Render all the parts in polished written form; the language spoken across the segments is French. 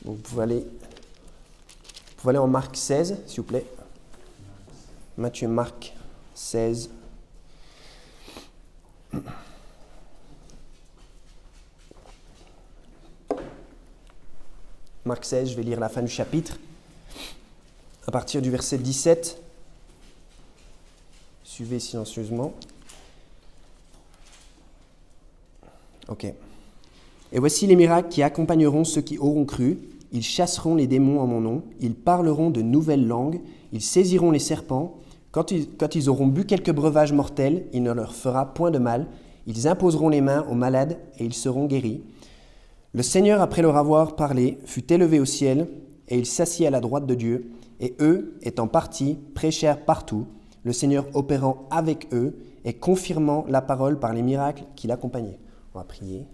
Donc, vous pouvez aller en Marc 16, s'il vous plaît. Matthieu, Marc 16. Marc 16, je vais lire la fin du chapitre. À partir du verset 17. Suivez silencieusement. Ok. Et voici les miracles qui accompagneront ceux qui auront cru. Ils chasseront les démons en mon nom. Ils parleront de nouvelles langues. Ils saisiront les serpents. Quand ils auront bu quelques breuvages mortels, il ne leur fera point de mal. Ils imposeront les mains aux malades et ils seront guéris. Le Seigneur, après leur avoir parlé, fut élevé au ciel et il s'assit à la droite de Dieu. Et eux, étant partis, prêchèrent partout, le Seigneur opérant avec eux et confirmant la parole par les miracles qui l'accompagnaient. On va prier.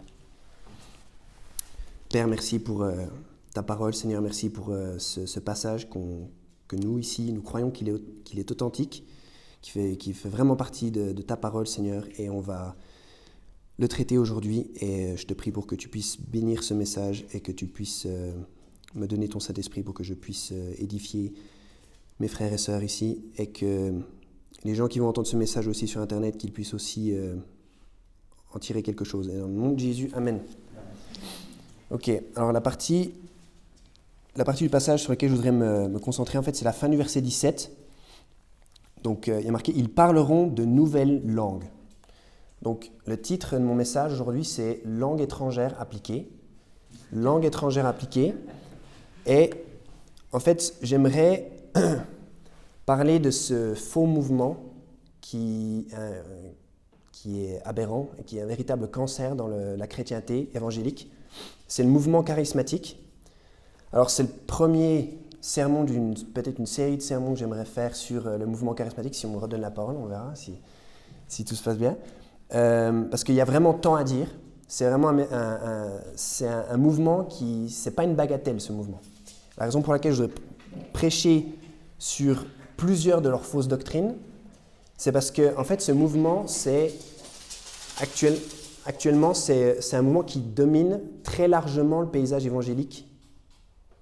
Père, merci pour ta parole. Seigneur, merci pour ce passage que nous, ici, nous croyons qu'il est authentique, qui fait vraiment partie de ta parole, Seigneur. Et on va le traiter aujourd'hui. Et je te prie pour que tu puisses bénir ce message et que tu puisses me donner ton Saint-Esprit pour que je puisse édifier mes frères et sœurs ici. Et que les gens qui vont entendre ce message aussi sur Internet, qu'ils puissent aussi en tirer quelque chose. Et dans le nom de Jésus, Amen. Ok, alors la partie du passage sur laquelle je voudrais me concentrer, en fait, c'est la fin du verset 17. Donc, il y a marqué « Ils parleront de nouvelles langues ». Donc, le titre de mon message aujourd'hui, c'est « Langue étrangère appliquée ». Langue étrangère appliquée. Et, en fait, j'aimerais parler de ce faux mouvement qui est aberrant et qui est un véritable cancer dans la chrétienté évangélique. C'est le mouvement charismatique. Alors, c'est le premier sermon peut-être une série de sermons que j'aimerais faire sur le mouvement charismatique. Si on me redonne la parole, on verra si tout se passe bien. Parce qu'il y a vraiment tant à dire. C'est vraiment un mouvement qui... C'est pas une bagatelle, ce mouvement. La raison pour laquelle je voudrais prêcher sur plusieurs de leurs fausses doctrines, c'est parce que, en fait, ce mouvement, actuellement, c'est un mouvement qui domine très largement le paysage évangélique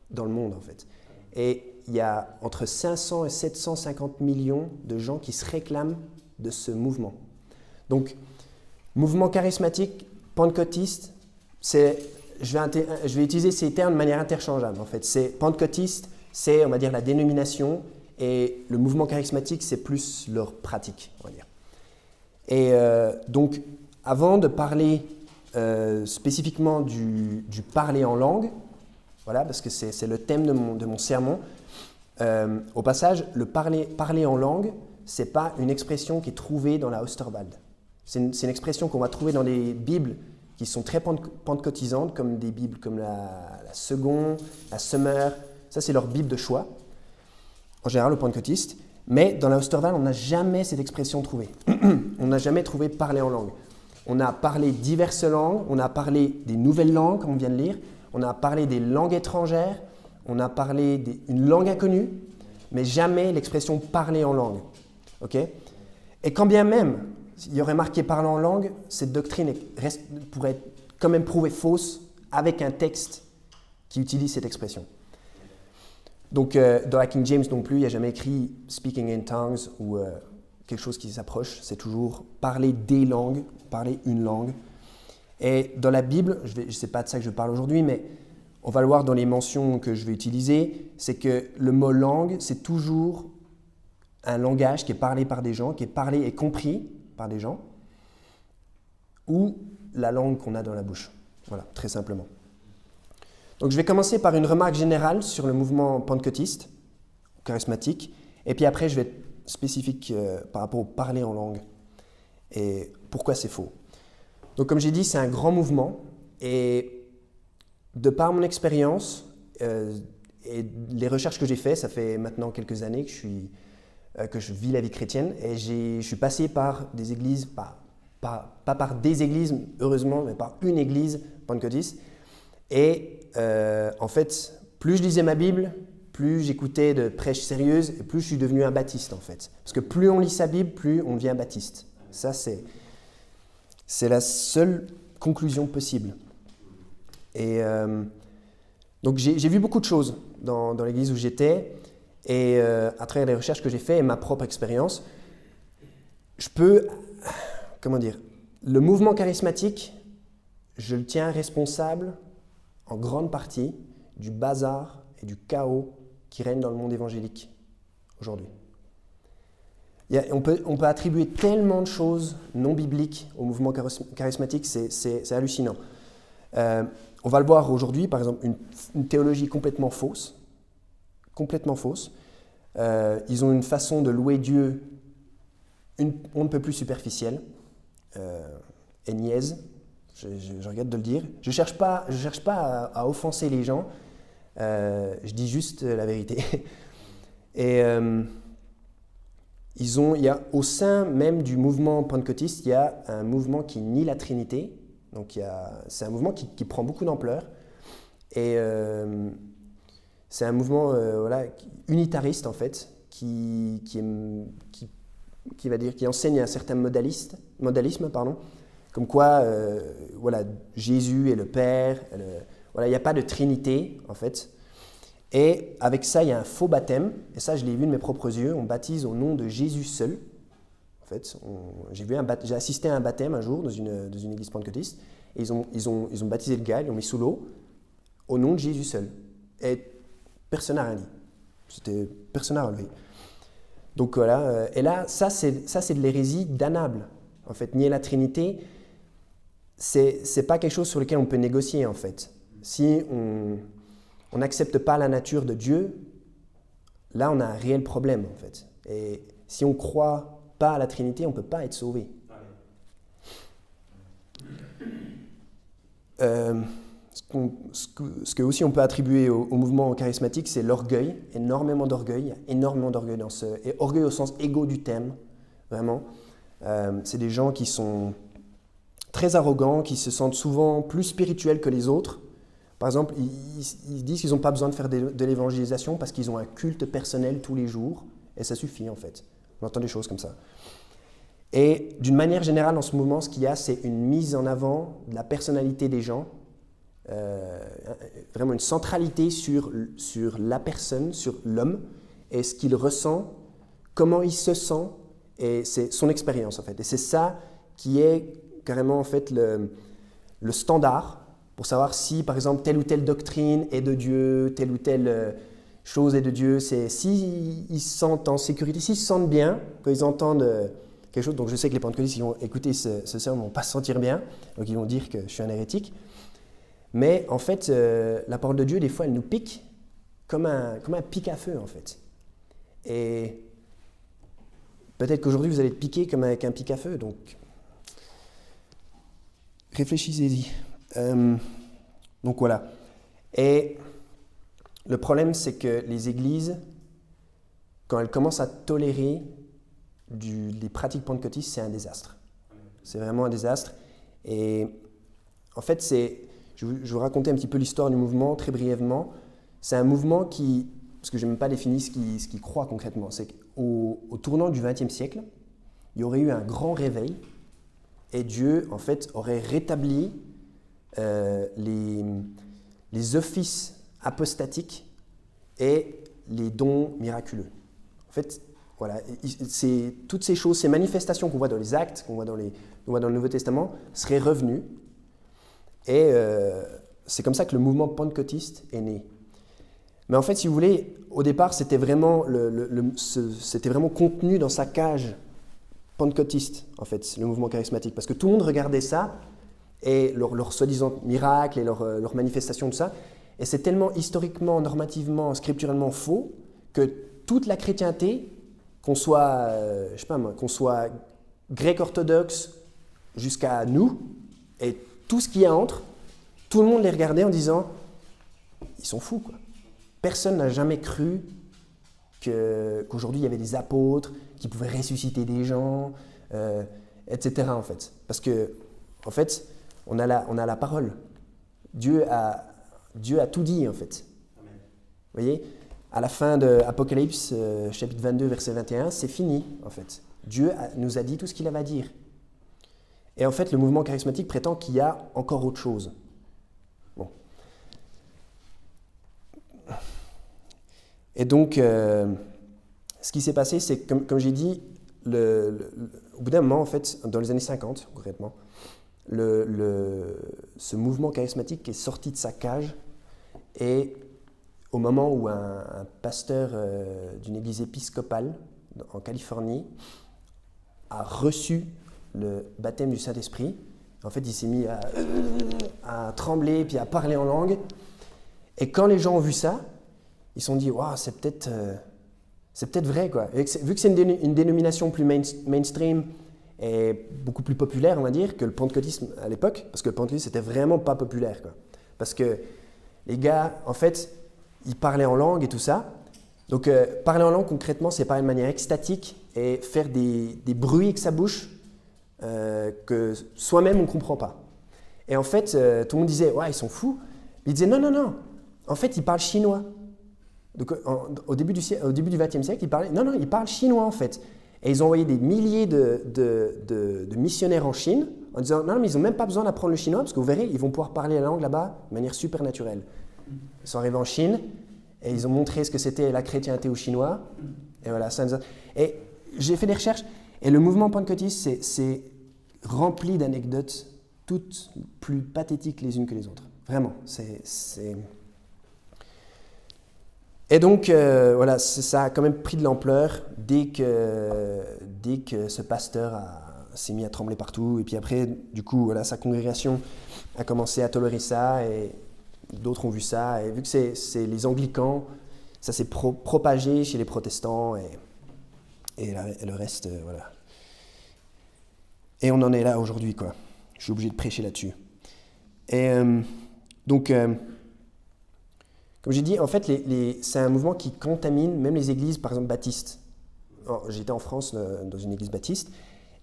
dans le monde, en fait. Et il y a entre 500 et 750 millions de gens qui se réclament de ce mouvement. Donc, mouvement charismatique, pentecôtiste, je vais utiliser ces termes de manière interchangeable, en fait. Pentecôtiste, c'est, on va dire, la dénomination, et le mouvement charismatique, c'est plus leur pratique, on va dire. Et donc, avant de parler spécifiquement du parler en langue, voilà, parce que c'est le thème de mon sermon, au passage, le parler en langue, ce n'est pas une expression qui est trouvée dans la Osterwald. C'est une expression qu'on va trouver dans des Bibles qui sont très pentecôtisantes, comme des Bibles comme la Second, la Summer. Ça, c'est leur Bible de choix, en général, aux pentecôtistes. Mais dans la Osterwald, on n'a jamais cette expression trouvée. On n'a jamais trouvé parler en langue. On a parlé diverses langues, on a parlé des nouvelles langues, comme on vient de lire, on a parlé des langues étrangères, on a parlé d'une langue inconnue, mais jamais l'expression parler en langue. Okay? Et quand bien même il y aurait marqué parler en langue, cette doctrine pourrait être quand même prouvée fausse avec un texte qui utilise cette expression. Donc, dans la King James non plus, il n'y a jamais écrit « speaking in tongues » ou quelque chose qui s'approche. C'est toujours parler des langues, parler une langue. Et dans la Bible, sais pas de ça que je parle aujourd'hui, mais on va le voir dans les mentions que je vais utiliser, c'est que le mot « langue », c'est toujours un langage qui est parlé par des gens, qui est parlé et compris par des gens, ou la langue qu'on a dans la bouche. Voilà, très simplement. Donc, je vais commencer par une remarque générale sur le mouvement pentecôtiste, charismatique, et puis après, je vais être spécifique par rapport au parler en langue et pourquoi c'est faux. Donc, comme j'ai dit, c'est un grand mouvement, et de par mon expérience et les recherches que j'ai faites, ça fait maintenant quelques années que je vis la vie chrétienne, et je suis passé par des églises, pas par des églises, heureusement, mais par une église pentecôtiste. Et en fait, plus je lisais ma Bible, plus j'écoutais de prêches sérieuses, et plus je suis devenu un baptiste, en fait. Parce que plus on lit sa Bible, plus on devient un baptiste. Ça, c'est la seule conclusion possible. Et Donc j'ai vu beaucoup de choses dans l'église où j'étais, et à travers les recherches que j'ai faites et ma propre expérience, je peux, comment dire, le mouvement charismatique, je le tiens responsable en grande partie du bazar et du chaos qui règne dans le monde évangélique aujourd'hui. On peut attribuer tellement de choses non bibliques au mouvement charismatique, c'est hallucinant. On va le voir aujourd'hui, par exemple, une théologie complètement fausse. Ils ont une façon de louer Dieu on ne peut plus superficielle et niaise. Je regrette de le dire. Je ne cherche pas à offenser les gens, je dis juste la vérité. Et il y a, au sein même du mouvement pentecôtiste, il y a un mouvement qui nie la Trinité. Donc c'est un mouvement qui prend beaucoup d'ampleur. Et c'est un mouvement unitariste en fait, qui enseigne un certain modalisme, comme quoi Jésus est le Père, il n'y a pas de Trinité en fait. Et avec ça, il y a un faux baptême, et ça je l'ai vu de mes propres yeux, on baptise au nom de Jésus seul. En fait, j'ai assisté à un baptême un jour dans une église pentecôtiste, et ils ont baptisé le gars, ils l'ont mis sous l'eau, au nom de Jésus seul. Et personne n'a rien dit. Personne n'a relevé. Donc voilà, et là, ça c'est de l'hérésie damnable. En fait, nier la Trinité, c'est pas quelque chose sur lequel on peut négocier en fait. Si on n'accepte pas la nature de Dieu, là on a un réel problème en fait. Et si on ne croit pas à la Trinité, on ne peut pas être sauvé. Ce que aussi on peut attribuer au mouvement charismatique, c'est l'orgueil, énormément d'orgueil, il y a énormément d'orgueil et orgueil au sens égo du terme, vraiment. C'est des gens qui sont très arrogants, qui se sentent souvent plus spirituels que les autres. Par exemple, ils disent qu'ils n'ont pas besoin de faire de l'évangélisation parce qu'ils ont un culte personnel tous les jours, et ça suffit en fait. On entend des choses comme ça. Et d'une manière générale, dans ce mouvement, ce qu'il y a, c'est une mise en avant de la personnalité des gens, vraiment une centralité sur la personne, sur l'homme, et ce qu'il ressent, comment il se sent, et c'est son expérience en fait. Et c'est ça qui est carrément en fait le standard pour savoir si, par exemple, telle ou telle doctrine est de Dieu, telle ou telle chose est de Dieu. C'est s'ils se sentent en sécurité, s'ils se sentent bien, quand ils entendent quelque chose. Donc je sais que les pentecôtistes qui vont écouter ce sermon ne vont pas se sentir bien, donc ils vont dire que je suis un hérétique. Mais en fait, la parole de Dieu, des fois, elle nous pique comme un pic à feu, en fait. Et peut-être qu'aujourd'hui, vous allez être piqué comme avec un pic à feu, donc réfléchissez-y. Donc voilà. Et le problème, c'est que les églises, quand elles commencent à tolérer des pratiques pentecôtistes, c'est un désastre. C'est vraiment un désastre. Et en fait, je vais vous raconter un petit peu l'histoire du mouvement, très brièvement. C'est un mouvement parce que je n'ai même pas défini ce qu'il croit concrètement, c'est qu'au tournant du XXe siècle, il y aurait eu un grand réveil et Dieu, en fait, aurait rétabli les offices apostatiques et les dons miraculeux. En fait, voilà, c'est toutes ces choses, ces manifestations qu'on voit dans les Actes, qu'on voit dans le Nouveau Testament, seraient revenues. Et c'est comme ça que le mouvement pentecôtiste est né. Mais en fait, si vous voulez, au départ, c'était vraiment, c'était vraiment contenu dans sa cage pentecôtiste, en fait, le mouvement charismatique. Parce que tout le monde regardait ça, et leurs soi-disant miracles, et leurs manifestations, tout ça. Et c'est tellement historiquement, normativement, scripturalement faux, que toute la chrétienté, qu'on soit, qu'on soit grec orthodoxe jusqu'à nous, et tout ce qu'il y a entre, tout le monde les regardait en disant « ils sont fous, quoi ». Personne n'a jamais cru qu'aujourd'hui il y avait des apôtres qui pouvaient ressusciter des gens, etc. en fait. Parce que, en fait, on a la parole. Dieu a tout dit, en fait. Amen. Vous voyez, à la fin de Apocalypse, chapitre 22, verset 21, c'est fini, en fait. Dieu nous a dit tout ce qu'il avait à dire. Et en fait, le mouvement charismatique prétend qu'il y a encore autre chose. Bon. Et donc, ce qui s'est passé, c'est que, comme j'ai dit, au bout d'un moment, en fait, dans les années 50, concrètement, ce mouvement charismatique est sorti de sa cage et au moment où un pasteur d'une église épiscopale en Californie a reçu le baptême du Saint-Esprit, en fait, il s'est mis à trembler puis à parler en langue. Et quand les gens ont vu ça, ils se sont dit « Waouh, c'est peut-être vrai, quoi. » Vu que c'est une dénomination plus mainstream et beaucoup plus populaire, on va dire, que le pentecôtisme à l'époque, parce que le pentecôtisme, c'était vraiment pas populaire, quoi. Parce que les gars, en fait, ils parlaient en langue et tout ça. Donc, parler en langue, concrètement, c'est parler de manière extatique et faire des bruits avec sa bouche que soi-même, on ne comprend pas. Et en fait, tout le monde disait « Ouais, ils sont fous. » Ils disaient « Non, non, non. En fait, ils parlent chinois. » Donc, au début du XXe siècle, ils parlent chinois, en fait. Et ils ont envoyé des milliers de missionnaires en Chine en disant « Non, mais ils n'ont même pas besoin d'apprendre le chinois parce que vous verrez, ils vont pouvoir parler la langue là-bas de manière super naturelle. » Ils sont arrivés en Chine et ils ont montré ce que c'était la chrétienté aux Chinois. Et voilà, et j'ai fait des recherches et le mouvement pentecôtiste, c'est rempli d'anecdotes toutes plus pathétiques les unes que les autres. Vraiment, Et donc, voilà, ça a quand même pris de l'ampleur dès que ce pasteur s'est mis à trembler partout. Et puis après, du coup, voilà, sa congrégation a commencé à tolérer ça et d'autres ont vu ça. Et vu que c'est les anglicans, ça s'est propagé chez les protestants et le reste, voilà. Et on en est là aujourd'hui, quoi. Je suis obligé de prêcher là-dessus. Et donc... Comme j'ai dit, en fait, c'est un mouvement qui contamine même les églises, par exemple, baptistes. J'étais en France dans une église baptiste,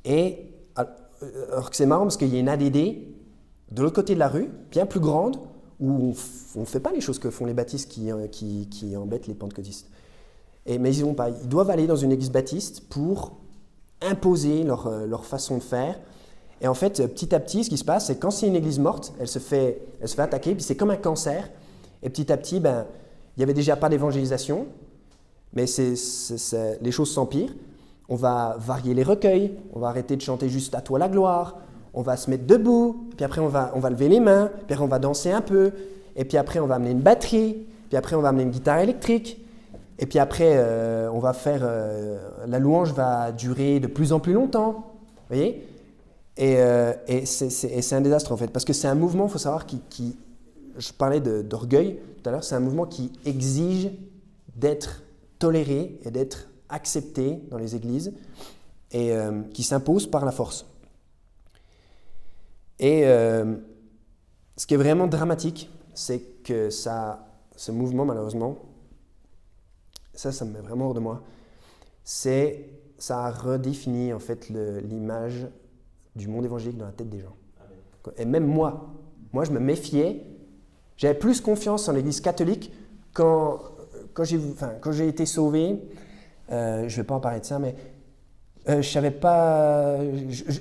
et alors que c'est marrant parce qu'il y a une ADD de l'autre côté de la rue, bien plus grande, où on ne fait pas les choses que font les baptistes qui embêtent les pentecôtistes. Mais ils doivent aller dans une église baptiste pour imposer leur façon de faire. Et en fait, petit à petit, ce qui se passe, c'est quand c'est une église morte, elle se fait attaquer, puis c'est comme un cancer. Et petit à petit, il n'y avait déjà pas d'évangélisation, mais les choses s'empirent. On va varier les recueils, on va arrêter de chanter juste « À toi la gloire », on va se mettre debout, puis après on va lever les mains, puis après on va danser un peu, et puis après on va amener une batterie, puis après on va amener une guitare électrique, et puis après on va faire… la louange va durer de plus en plus longtemps, vous voyez ? Et c'est un désastre en fait, parce que c'est un mouvement, il faut savoir, qui je parlais d'orgueil tout à l'heure, c'est un mouvement qui exige d'être toléré et d'être accepté dans les églises et qui s'impose par la force. Et ce qui est vraiment dramatique, c'est que ce mouvement, malheureusement, ça me met vraiment hors de moi, ça a redéfini en fait l'image du monde évangélique dans la tête des gens. Et même moi, je me méfiais. J'avais plus confiance en l'Église catholique quand j'ai été sauvé. Je ne vais pas en parler de ça, mais je savais pas.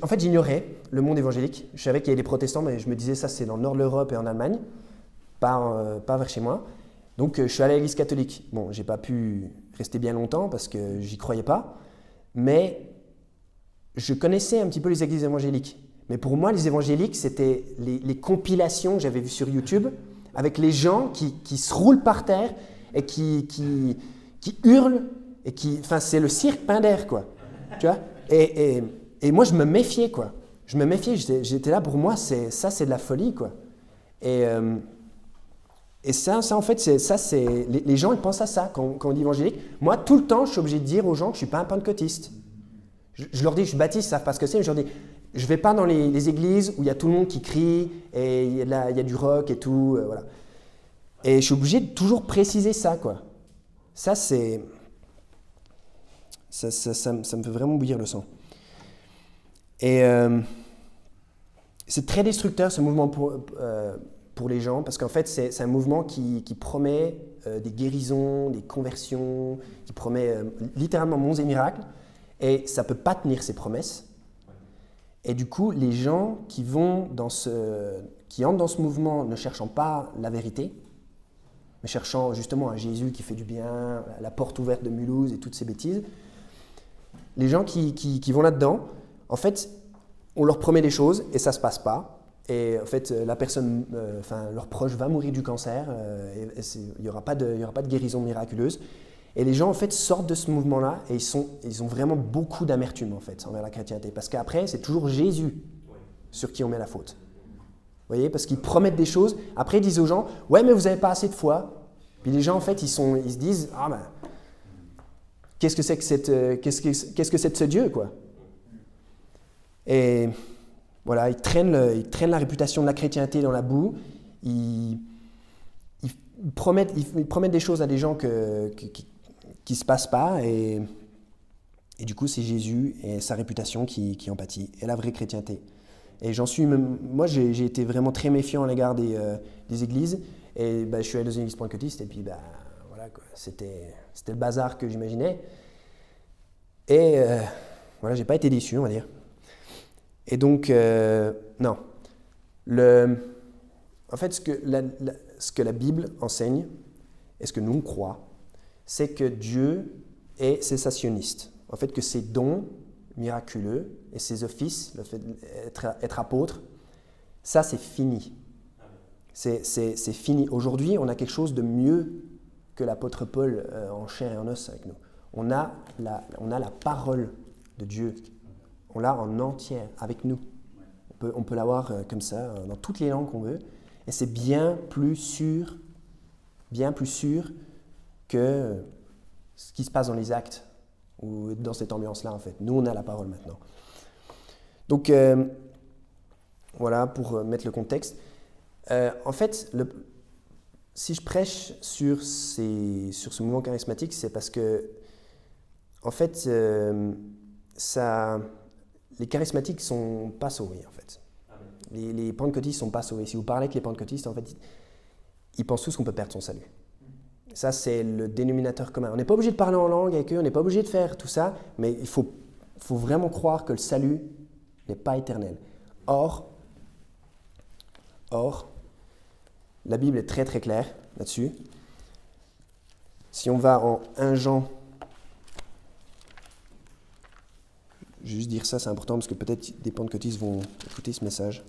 En fait, j'ignorais le monde évangélique. Je savais qu'il y avait des protestants, mais je me disais ça, c'est dans le nord de l'Europe et en Allemagne, pas vers chez moi. Donc, je suis allé à l'Église catholique. Bon, j'ai pas pu rester bien longtemps parce que j'y croyais pas, mais je connaissais un petit peu les églises évangéliques. Mais pour moi, les évangéliques, c'était les compilations que j'avais vues sur YouTube, avec les gens qui se roulent par terre et qui hurlent, et c'est le cirque Pinder, quoi. Tu vois ? Et moi, je me méfiais, quoi. Je me méfiais, j'étais là, pour moi, c'est de la folie, quoi. Et ça, en fait, les gens, ils pensent à ça quand on dit évangélique. Moi, tout le temps, je suis obligé de dire aux gens que je ne suis pas un pentecôtiste. Je leur dis, je suis baptiste, ils ne savent pas ce que c'est, mais je leur dis, je ne vais pas dans les églises où il y a tout le monde qui crie et il y a du rock et tout, voilà. Et je suis obligé de toujours préciser ça, quoi. Ça me fait vraiment bouillir le sang. Et c'est très destructeur, ce mouvement pour les gens, parce qu'en fait, c'est un mouvement qui promet des guérisons, des conversions, qui promet littéralement monts et miracles, et ça ne peut pas tenir ses promesses. Et du coup, les gens qui entrent dans ce mouvement ne cherchant pas la vérité, cherchant justement un Jésus qui fait du bien, la porte ouverte de Mulhouse et toutes ces bêtises. Les gens qui vont là-dedans, en fait, on leur promet des choses et ça ne se passe pas. Et en fait, la personne, leur proche va mourir du cancer, il n'y aura pas de guérison miraculeuse. Et les gens, en fait, sortent de ce mouvement-là et ils ont vraiment beaucoup d'amertume, en fait, envers la chrétienté. Parce qu'après, c'est toujours Jésus sur qui on met la faute. Vous voyez, parce qu'ils promettent des choses. Après, ils disent aux gens, « Ouais, mais vous n'avez pas assez de foi. » Puis les gens, en fait, ils se disent, « Ah ben, qu'est-ce que c'est que ce Dieu, quoi ?» Et voilà, ils traînent la réputation de la chrétienté dans la boue. Ils promettent des choses à des gens qui ne se passent pas. Et du coup, c'est Jésus et sa réputation qui en pâtit. Et la vraie chrétienté. Et moi, j'ai été vraiment très méfiant à l'égard des églises. Et je suis allé dans une église pentecôtiste. Et puis, voilà, quoi, c'était le bazar que j'imaginais. Et voilà, j'ai pas été déçu, on va dire. Et donc, non. En fait, ce que la Bible enseigne, et ce que nous on croit, c'est que Dieu est cessationniste. En fait, que ses dons miraculeux et ses offices, le fait d'être apôtre, ça c'est fini. C'est fini. Aujourd'hui, on a quelque chose de mieux que l'apôtre Paul en chair et en os avec nous. On a la parole de Dieu. On l'a en entière avec nous. On peut l'avoir comme ça, dans toutes les langues qu'on veut. Et c'est bien plus sûr que ce qui se passe dans les actes ou dans cette ambiance-là, en fait. Nous, on a la parole maintenant. Donc, voilà, pour mettre le contexte. En fait, si je prêche sur ce mouvement charismatique, c'est parce que, en fait, les charismatiques ne sont pas sauvés, en fait. Les pentecôtistes ne sont pas sauvés. Si vous parlez avec les pentecôtistes, en fait, ils pensent tous qu'on peut perdre son salut. Ça, c'est le dénominateur commun. On n'est pas obligé de parler en langue avec eux, on n'est pas obligé de faire tout ça, mais il faut vraiment croire que le salut n'est pas éternel. Or, la Bible est très très claire là-dessus. Si on va en 1 Jean, je vais juste dire ça, c'est important parce que peut-être des pentecôtistes vont écouter ce message.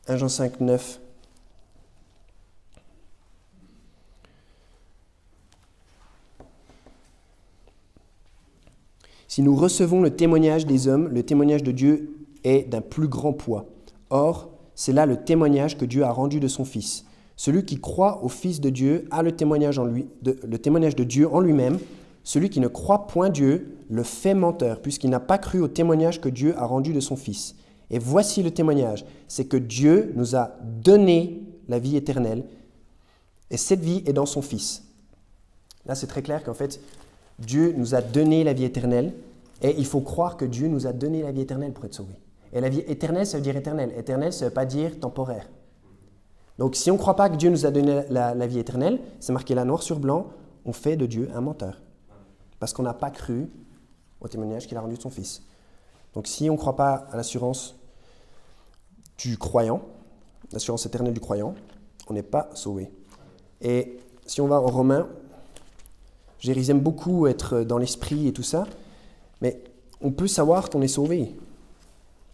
1 Jean 5, 9. Si nous recevons le témoignage des hommes, le témoignage de Dieu est d'un plus grand poids. Or, c'est là le témoignage que Dieu a rendu de son Fils. Celui qui croit au Fils de Dieu a le témoignage de Dieu en lui-même. Celui qui ne croit point Dieu le fait menteur, puisqu'il n'a pas cru au témoignage que Dieu a rendu de son Fils. Et voici le témoignage, c'est que Dieu nous a donné la vie éternelle, et cette vie est dans son Fils. Là, c'est très clair qu'en fait, Dieu nous a donné la vie éternelle, et il faut croire que Dieu nous a donné la vie éternelle pour être sauvés. Et la vie éternelle, ça veut dire éternelle. Éternelle, ça ne veut pas dire temporaire. Donc, si on ne croit pas que Dieu nous a donné la vie éternelle, c'est marqué là noir sur blanc, on fait de Dieu un menteur. Parce qu'on n'a pas cru au témoignage qu'il a rendu de son Fils. Donc, si on ne croit pas à l'assurance du croyant, l'assurance éternelle du croyant, on n'est pas sauvé. Et si on va en Romains, ils aiment beaucoup être dans l'esprit et tout ça, mais on peut savoir qu'on est sauvé,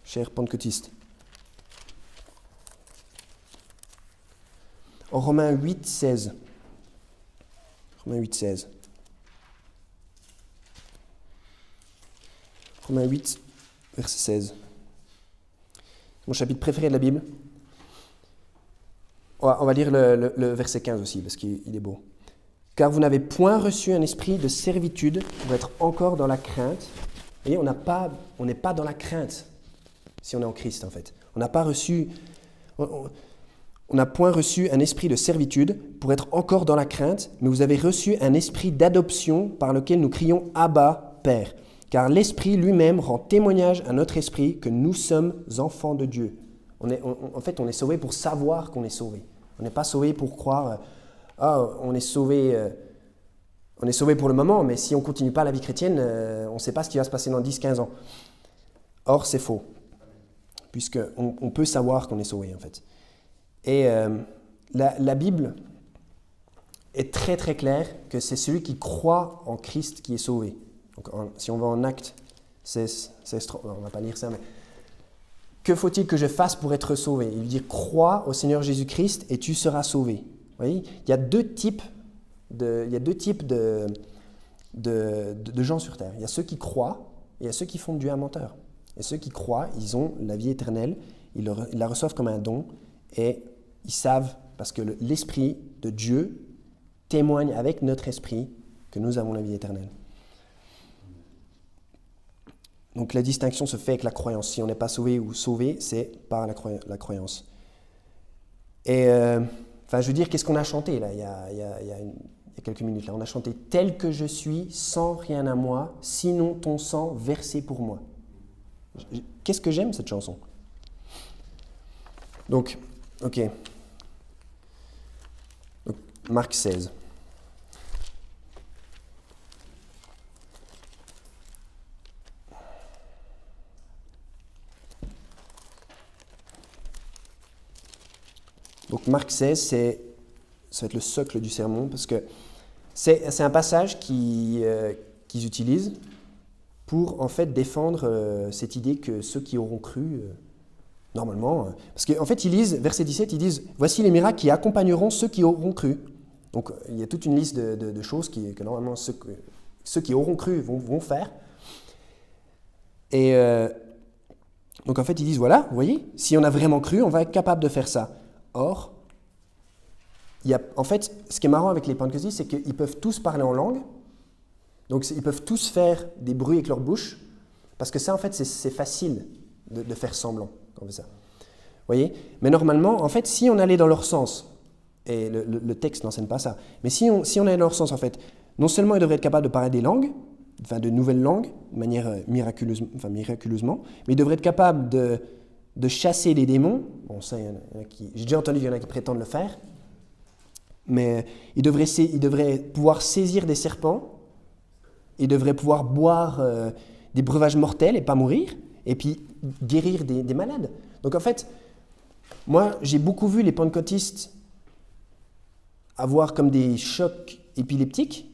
chers pentecôtistes. En Romains 8, 16. Romains 8, 16. Romains 8, verset 16. C'est mon chapitre préféré de la Bible. On va lire le verset 15 aussi, parce qu'il est beau. « Car vous n'avez point reçu un esprit de servitude pour être encore dans la crainte. » Vous voyez, on n'est pas dans la crainte si on est en Christ, en fait. On n'a point reçu un esprit de servitude pour être encore dans la crainte, mais vous avez reçu un esprit d'adoption par lequel nous crions « Abba, Père ». Car l'Esprit lui-même rend témoignage à notre esprit que nous sommes enfants de Dieu. En fait, on est sauvé pour savoir qu'on est sauvé. On n'est pas sauvé pour croire on est sauvé pour le moment, mais si on ne continue pas la vie chrétienne, on ne sait pas ce qui va se passer dans 10-15 ans. Or, c'est faux, puisqu'on peut savoir qu'on est sauvé, en fait. Et la Bible, est très très clair que c'est celui qui croit en Christ qui est sauvé. Donc, si on va en Actes 16, on ne va pas lire ça, mais que faut-il que je fasse pour être sauvé? Il dit crois au Seigneur Jésus-Christ et tu seras sauvé. Vous voyez, il y a deux types de gens sur terre. Il y a ceux qui croient et il y a ceux qui font de Dieu un menteur. Et ceux qui croient, ils ont la vie éternelle, ils la reçoivent comme un don et ils savent, parce que l'Esprit de Dieu témoigne avec notre esprit que nous avons la vie éternelle. Donc la distinction se fait avec la croyance. Si on n'est pas sauvé ou sauvé, c'est par la croyance. Et je veux dire, qu'est-ce qu'on a chanté là, il y a quelques minutes là. On a chanté « Tel que je suis, sans rien à moi, sinon ton sang versé pour moi ». Qu'est-ce que j'aime cette chanson? Donc, ok. Donc, Marc 16. Donc Marc 16, ça va être le socle du sermon, parce que c'est un passage qu'ils utilisent pour en fait défendre cette idée que ceux qui auront cru, normalement, parce qu'en fait ils lisent, verset 17, ils disent « Voici les miracles qui accompagneront ceux qui auront cru ». Donc il y a toute une liste de choses que normalement ceux qui auront cru vont faire. Et donc en fait ils disent « Voilà, vous voyez, si on a vraiment cru, on va être capable de faire ça ». Or, en fait, ce qui est marrant avec les pentecôtistes, c'est qu'ils peuvent tous parler en langue, donc ils peuvent tous faire des bruits avec leur bouche, parce que ça, en fait, c'est facile de faire semblant quand on fait ça. Vous voyez? Mais normalement, en fait, si on allait dans leur sens, et le texte n'enseigne pas ça, mais si on allait dans leur sens, en fait, non seulement ils devraient être capables de parler des langues, enfin de nouvelles langues, de manière miraculeusement, mais ils devraient être capables de chasser les démons. Bon, ça, j'ai déjà entendu qu'il y en a qui prétendent le faire, mais ils devraient pouvoir saisir des serpents, ils devraient pouvoir boire des breuvages mortels et pas mourir, et puis guérir des malades. Donc en fait, moi, j'ai beaucoup vu les pentecôtistes avoir comme des chocs épileptiques,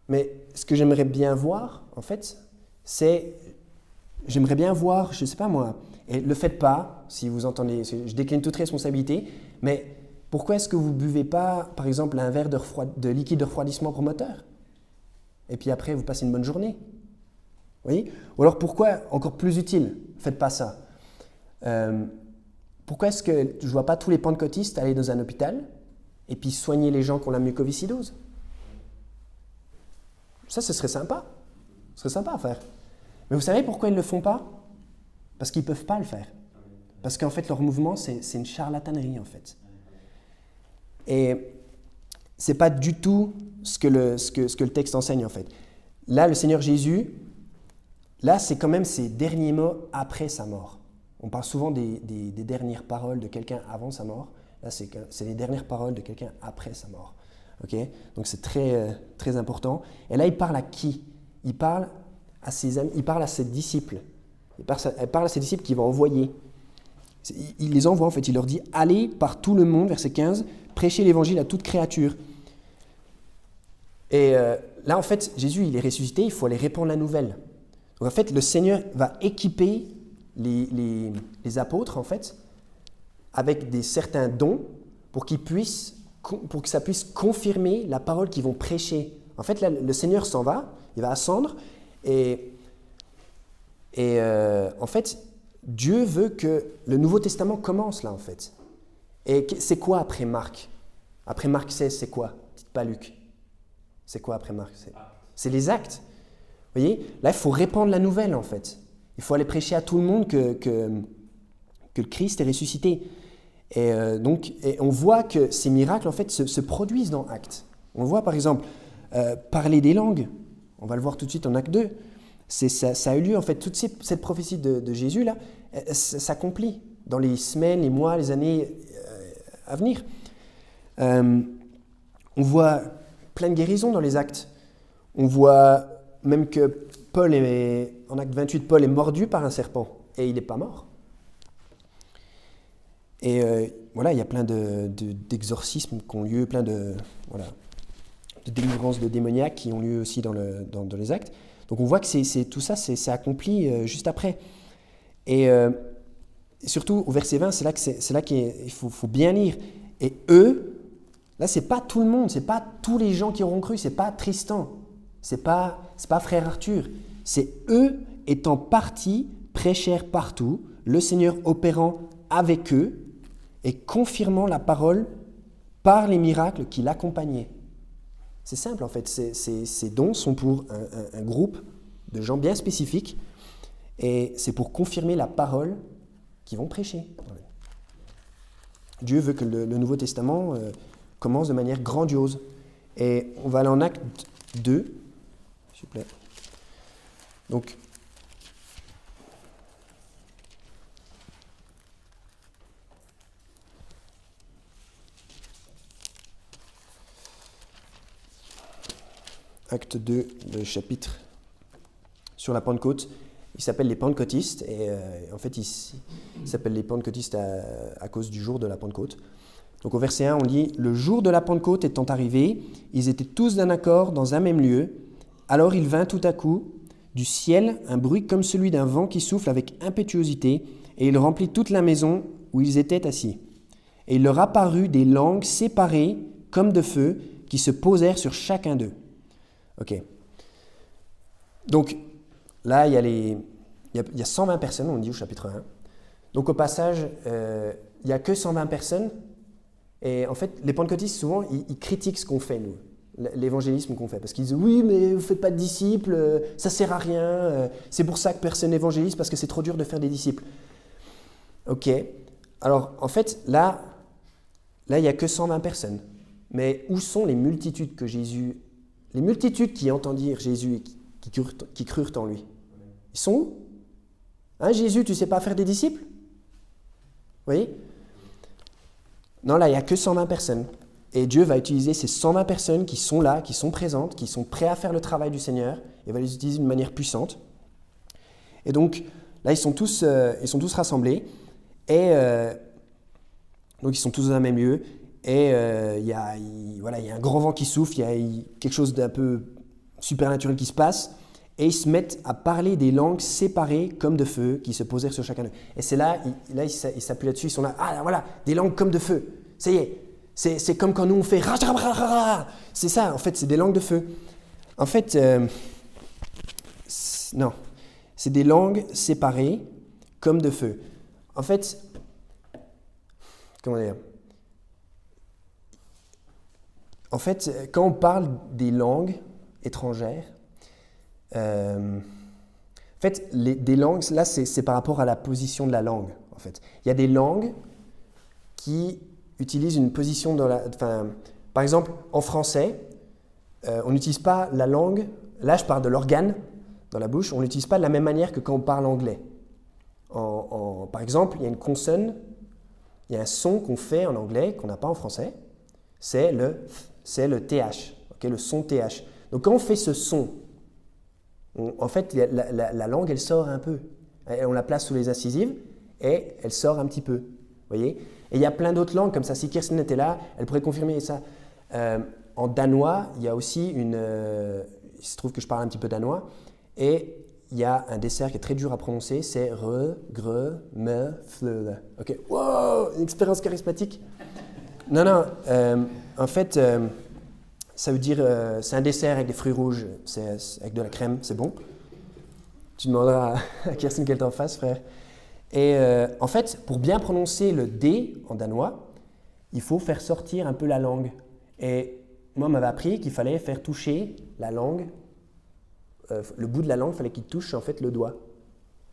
mais ce que j'aimerais bien voir, en fait, j'aimerais bien voir, je ne sais pas moi, et ne le faites pas, si vous entendez, je décline toute responsabilité, mais pourquoi est-ce que vous ne buvez pas, par exemple, un verre de liquide de refroidissement pour moteur? Et puis après, vous passez une bonne journée. Vous voyez? Ou alors pourquoi, encore plus utile, ne faites pas ça. Pourquoi est-ce que je ne vois pas tous les pentecôtistes aller dans un hôpital et puis soigner les gens qui ont la mucoviscidose? Ça, ce serait sympa. Ce serait sympa à faire. Mais vous savez pourquoi ils ne le font pas? Parce qu'ils ne peuvent pas le faire. Parce qu'en fait, leur mouvement, c'est une charlatanerie, en fait. Et ce n'est pas du tout ce que le texte enseigne, en fait. Là, le Seigneur Jésus, là, c'est quand même ses derniers mots après sa mort. On parle souvent des dernières paroles de quelqu'un avant sa mort. Là, c'est les dernières paroles de quelqu'un après sa mort. Okay? Donc, c'est très, très important. Et là, il parle à qui? Il parle à ses amis, il parle à ses disciples. Il parle à ses disciples qu'il va envoyer. Il les envoie, en fait. Il leur dit « Allez par tout le monde, verset 15, prêchez l'évangile à toute créature. » Et là, en fait, Jésus, il est ressuscité, il faut aller répandre la nouvelle. Donc, en fait, le Seigneur va équiper les apôtres, en fait, avec certains dons pour que ça puisse confirmer la parole qu'ils vont prêcher. En fait, là, le Seigneur s'en va, il va ascendre, et en fait, Dieu veut que le Nouveau Testament commence là, en fait. Et c'est quoi après Marc? Après Marc 16, c'est quoi? Dites pas Luc. C'est quoi après Marc? C'est les actes. Vous voyez? Là, il faut répandre la nouvelle, en fait. Il faut aller prêcher à tout le monde que le Christ est ressuscité. Et donc, on voit que ces miracles, en fait, se produisent dans Actes. On voit, par exemple, parler des langues. On va le voir tout de suite en Acte 2. Ça a eu lieu, en fait, toute cette prophétie de Jésus, là, s'accomplit dans les semaines, les mois, les années à venir. On voit plein de guérisons dans les actes. On voit même que en acte 28, Paul est mordu par un serpent et il n'est pas mort. Et voilà, il y a plein d'exorcismes qui ont lieu, plein de... Voilà. de délivrance de démoniaques qui ont lieu aussi dans les actes. Donc on voit que tout ça, c'est accompli juste après. Et surtout, au verset 20, c'est là qu'il faut bien lire. Et eux, là, c'est pas tout le monde, c'est pas tous les gens qui auront cru, c'est pas Tristan, c'est pas frère Arthur. C'est eux étant partis, prêchèrent partout, le Seigneur opérant avec eux et confirmant la parole par les miracles qui l'accompagnaient. C'est simple en fait, ces dons sont pour un groupe de gens bien spécifiques et c'est pour confirmer la parole qu'ils vont prêcher. Dieu veut que le Nouveau Testament commence de manière grandiose. Et on va aller en acte 2, s'il vous plaît. Donc, acte 2, le chapitre sur la Pentecôte. Ils s'appellent les pentecôtistes et en fait ils s'appellent les pentecôtistes à cause du jour de la Pentecôte. Donc au verset 1 on lit « Le jour de la Pentecôte étant arrivé, ils étaient tous d'un accord dans un même lieu. Alors il vint tout à coup du ciel un bruit comme celui d'un vent qui souffle avec impétuosité et il remplit toute la maison où ils étaient assis. Et il leur apparut des langues séparées comme de feu qui se posèrent sur chacun d'eux. » Ok. Donc, là, il y a 120 personnes, on dit au chapitre 1. Donc, au passage, il n'y a que 120 personnes. Et en fait, les pentecôtistes, souvent, ils critiquent ce qu'on fait, nous, l'évangélisme qu'on fait. Parce qu'ils disent, oui, mais vous ne faites pas de disciples, ça ne sert à rien. C'est pour ça que personne n'évangélise, parce que c'est trop dur de faire des disciples. Ok. Alors, en fait, là, il n'y a que 120 personnes. Mais où sont les multitudes que Jésus... Les multitudes qui entendirent Jésus et qui crurent en lui? Ils sont où? Hein, Jésus, tu ne sais pas faire des disciples? Vous voyez? Non, là, il n'y a que 120 personnes. Et Dieu va utiliser ces 120 personnes qui sont là, qui sont présentes, qui sont prêts à faire le travail du Seigneur. Il va les utiliser d'une manière puissante. Et donc, là, ils sont tous rassemblés. Et donc, ils sont tous dans un même lieu. Et il y a un grand vent qui souffle, il y a quelque chose d'un peu supernaturel qui se passe. Et ils se mettent à parler des langues séparées comme de feu qui se posèrent sur chacun d'eux. Et c'est là, ils s'appuient là-dessus, ils sont là, ah voilà, des langues comme de feu. Ça y est, c'est comme quand nous on fait c'est ça, en fait, c'est des langues de feu. En fait, non, c'est des langues séparées comme de feu. En fait, comment dire? En fait, quand on parle des langues étrangères, en fait, des langues, là, c'est par rapport à la position de la langue. En fait, il y a des langues qui utilisent une position dans par exemple, en français, on n'utilise pas la langue. Là, je parle de l'organe dans la bouche. On n'utilise pas de la même manière que quand on parle anglais. Par exemple, il y a une consonne, il y a un son qu'on fait en anglais qu'on n'a pas en français. C'est le TH, okay, le son TH. Donc quand on fait ce son, en fait, la langue, elle sort un peu. On la place sous les incisives et elle sort un petit peu. Voyez? Et il y a plein d'autres langues comme ça. Si Kirsten était là, elle pourrait confirmer ça. En danois, il y a aussi il se trouve que je parle un petit peu danois. Et il y a un dessert qui est très dur à prononcer, c'est re, gre, me, fleu. Ok, wow, une expérience charismatique. Non, en fait, ça veut dire, c'est un dessert avec des fruits rouges, c'est avec de la crème, c'est bon. Tu demanderas à Kirsten qu'elle t'en fasse, frère. Et en fait, pour bien prononcer le D en danois, il faut faire sortir un peu la langue. Et moi, on m'avait appris qu'il fallait faire toucher la langue, le bout de la langue, il fallait qu'il touche en fait le doigt.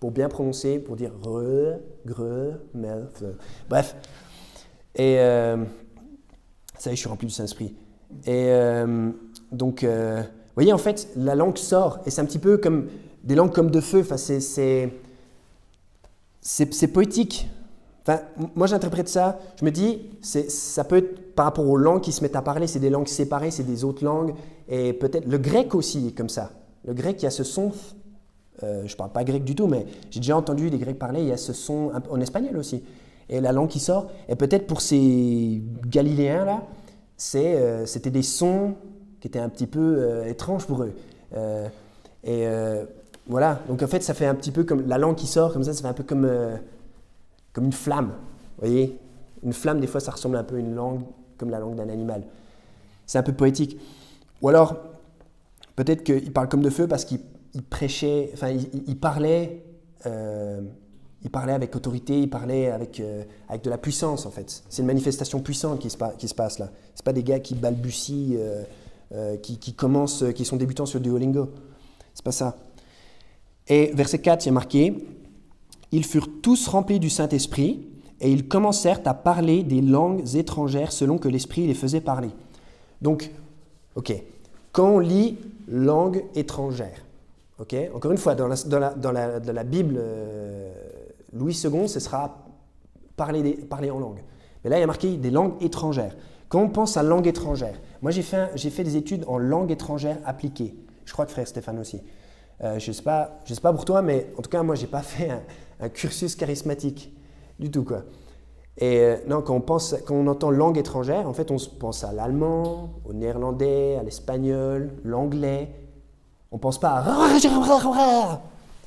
Pour bien prononcer, pour dire re, gre, me, fleu. Bref. Et ça y est, je suis rempli du Saint-Esprit. Et donc, vous voyez, en fait, la langue sort. Et c'est un petit peu comme des langues comme de feu. Enfin, c'est poétique. Enfin, moi, j'interprète ça. Je me dis, ça peut être par rapport aux langues qui se mettent à parler. C'est des langues séparées, c'est des autres langues. Et peut-être le grec aussi est comme ça. Le grec, il y a ce son. Je ne parle pas grec du tout, mais j'ai déjà entendu des Grecs parler. Il y a ce son en espagnol aussi. Et la langue qui sort, et peut-être pour ces Galiléens-là, c'était des sons qui était un petit peu étrange pour eux. Voilà, donc en fait, ça fait un petit peu comme la langue qui sort, comme ça fait un peu comme une flamme. Vous voyez, une flamme, des fois, ça ressemble un peu à une langue, comme la langue d'un animal. C'est un peu poétique. Ou alors, peut-être qu'il parle comme de feu parce qu'il prêchait, enfin, il parlait avec autorité, il parlait avec de la puissance, en fait. C'est une manifestation puissante qui se passe là. Ce pas des gars qui balbutient, qui commencent, qui sont débutants sur Duolingo. C'est pas ça. Et verset 4, il y a marqué « Ils furent tous remplis du Saint-Esprit et ils commencèrent à parler des langues étrangères selon que l'Esprit les faisait parler. » Donc, ok, quand on lit « langue étrangère », ok, encore une fois, dans la Bible, Louis II, ce sera parler en langue. Mais là, il y a marqué des langues étrangères. Quand on pense à langue étrangère, moi j'ai fait des études en langue étrangère appliquée. Je crois que frère Stéphane aussi. Je ne sais pas pour toi, mais en tout cas, moi, je n'ai pas fait un cursus charismatique du tout, quoi. Et non, quand on entend langue étrangère, en fait, on pense à l'allemand, au néerlandais, à l'espagnol, l'anglais. On ne pense pas à...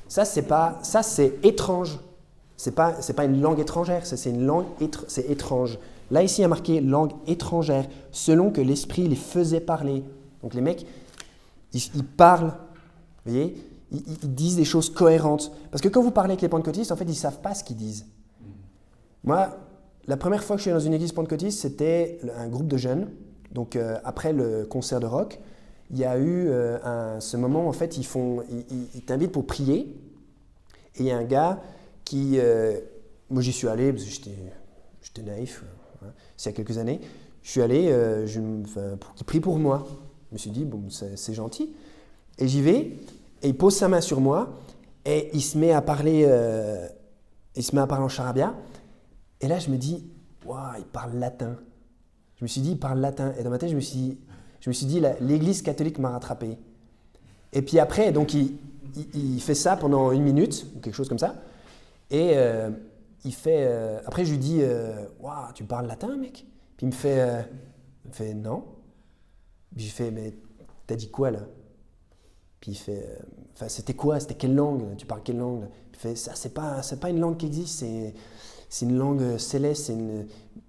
Ça, c'est étrange. C'est pas une langue étrangère, c'est une langue c'est étrange. Là, ici, il y a marqué langue étrangère, selon que l'Esprit les faisait parler. Donc, les mecs, ils parlent. Vous voyez, ils disent des choses cohérentes. Parce que quand vous parlez avec les pentecôtistes, en fait, ils ne savent pas ce qu'ils disent. Moi, la première fois que je suis dans une église pentecôtiste, c'était un groupe de jeunes. Donc, après le concert de rock, il y a eu ce moment où, en fait, ils t'invitent pour prier. Et il y a un gars qui... moi, j'y suis allé parce que j'étais naïf. C'est il y a quelques années. Je suis allé pour qu'il prie pour moi. Je me suis dit, bon, c'est gentil. Et j'y vais, et il pose sa main sur moi, et il se met à parler en charabia. Et là, je me dis, waouh, il parle latin. Je me suis dit, il parle latin. Et dans ma tête, je me suis dit, l'Église catholique m'a rattrapé. Et puis après, donc, il fait ça pendant 1 minute, ou quelque chose comme ça. Et après, je lui dis, waouh, tu parles latin, mec? Puis il me fait non. Puis je fais, mais t'as dit quoi, là? Puis il fait, c'était quoi? C'était quelle langue? Tu parles quelle langue? Il fait, ça, c'est pas une langue qui existe, c'est une langue céleste.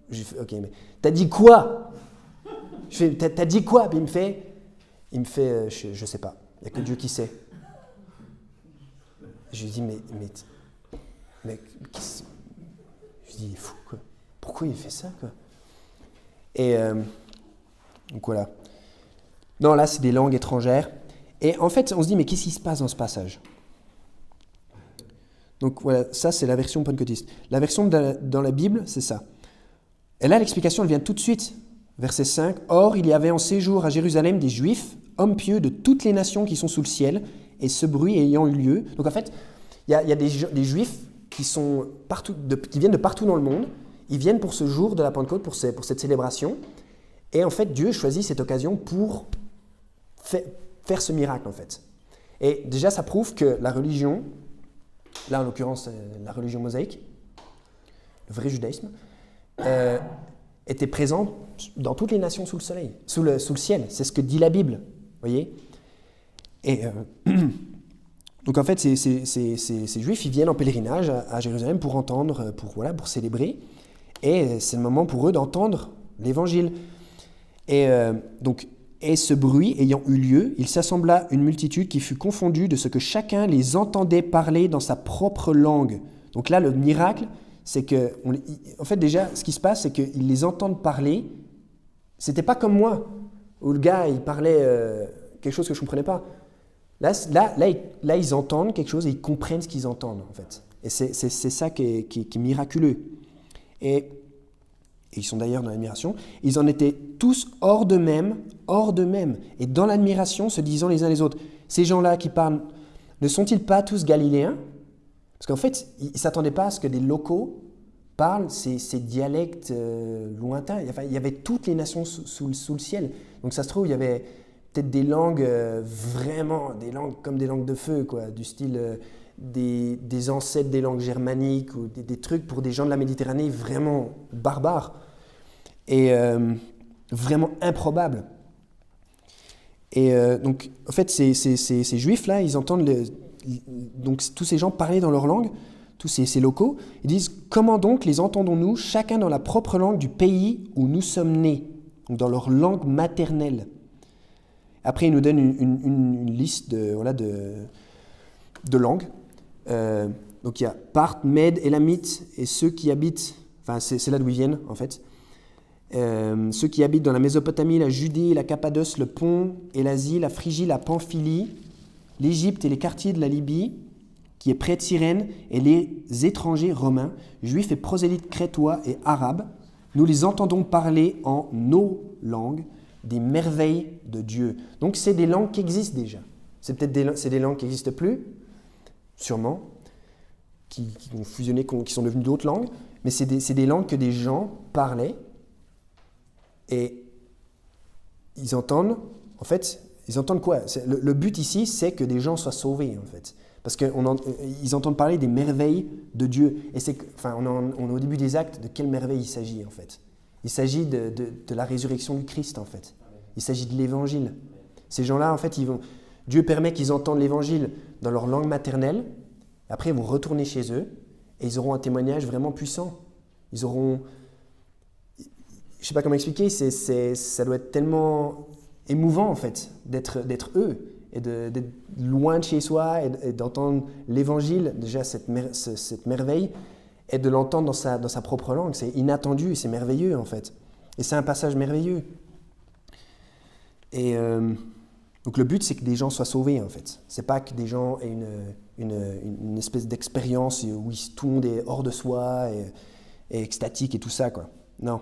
Je fais, ok, mais t'as dit quoi? Je fais, t'as dit quoi? Puis il me fait, je sais pas. Il n'y a que Dieu qui sait. Je lui dis, mais je lui dis, il est fou, quoi. Pourquoi il fait ça, quoi? Et donc voilà. Non, là, c'est des langues étrangères. Et en fait, on se dit, mais qu'est-ce qui se passe dans ce passage? Donc voilà, ça, c'est la version pentecôtiste. La version dans la Bible, c'est ça. Et là, l'explication, elle vient tout de suite. Verset 5. « Or, il y avait en séjour à Jérusalem des Juifs, hommes pieux de toutes les nations qui sont sous le ciel, et ce bruit ayant eu lieu. » Donc en fait, il y a des Juifs qui viennent de partout dans le monde. Ils viennent pour ce jour de la Pentecôte, pour cette célébration. Et en fait, Dieu choisit cette occasion pour faire ce miracle, en fait. Et déjà, ça prouve que la religion, là en l'occurrence la religion mosaïque, le vrai judaïsme, était présent dans toutes les nations sous le soleil, sous le ciel. C'est ce que dit la Bible, voyez. Et donc en fait, ces Juifs, ils viennent en pèlerinage à Jérusalem pour entendre, pour célébrer. Et c'est le moment pour eux d'entendre l'Évangile. Et ce bruit ayant eu lieu, il s'assembla une multitude qui fut confondue de ce que chacun les entendait parler dans sa propre langue. Donc là, le miracle, c'est que, en fait déjà, ce qui se passe, c'est qu'ils les entendent parler. C'était pas comme moi, où le gars, il parlait quelque chose que je ne comprenais pas. Là, ils entendent quelque chose et ils comprennent ce qu'ils entendent, en fait. Et c'est ça qui est miraculeux. Et ils sont d'ailleurs dans l'admiration. Ils en étaient tous hors d'eux-mêmes, et dans l'admiration, se disant les uns les autres, ces gens-là qui parlent, ne sont-ils pas tous galiléens? Parce qu'en fait, ils ne s'attendaient pas à ce que des locaux parlent ces dialectes lointains. Il y avait toutes les nations sous le ciel. Donc ça se trouve, il y avait peut-être des langues vraiment, des langues comme des langues de feu, quoi, du style des ancêtres des langues germaniques ou des trucs pour des gens de la Méditerranée vraiment barbares et vraiment improbables. Et donc, en fait, ces juifs-là, ils entendent donc, tous ces gens parler dans leur langue, tous ces locaux. Ils disent, comment donc les entendons-nous, chacun dans la propre langue du pays où nous sommes nés, donc dans leur langue maternelle. Après, ils nous donnent une liste de langues. Donc, il y a Parthes, Mèdes, Élamites et ceux qui habitent, enfin, c'est là d'où ils viennent, en fait. Ceux qui habitent dans la Mésopotamie, la Judée, la Cappadoce, le Pont et l'Asie, la Phrygie, la Pamphylie, l'Égypte et les quartiers de la Libye, qui est près de Cyrène, et les étrangers romains, juifs et prosélytes crétois et arabes, nous les entendons parler en nos langues des merveilles de Dieu. Donc c'est des langues qui existent déjà. C'est des langues qui n'existent plus, sûrement, qui ont fusionné, qui sont devenues d'autres langues, mais c'est des langues que des gens parlaient. Et ils entendent quoi? Le but ici, c'est que des gens soient sauvés, en fait. Parce qu'ils entendent parler des merveilles de Dieu. Et on est au début des actes, de quelle merveille il s'agit, en fait? Il s'agit de la résurrection du Christ, en fait. Il s'agit de l'Évangile. Ces gens-là, en fait, Dieu permet qu'ils entendent l'Évangile dans leur langue maternelle. Après, ils vont retourner chez eux et ils auront un témoignage vraiment puissant. Ils auront... Je ne sais pas comment expliquer, ça doit être tellement émouvant en fait d'être eux et d'être loin de chez soi et d'entendre l'évangile, déjà cette merveille, et de l'entendre dans sa propre langue. C'est inattendu, c'est merveilleux en fait. Et c'est un passage merveilleux. Et donc le but c'est que des gens soient sauvés en fait. C'est pas que des gens aient une espèce d'expérience où tout le monde est hors de soi et extatique et tout ça quoi. Non.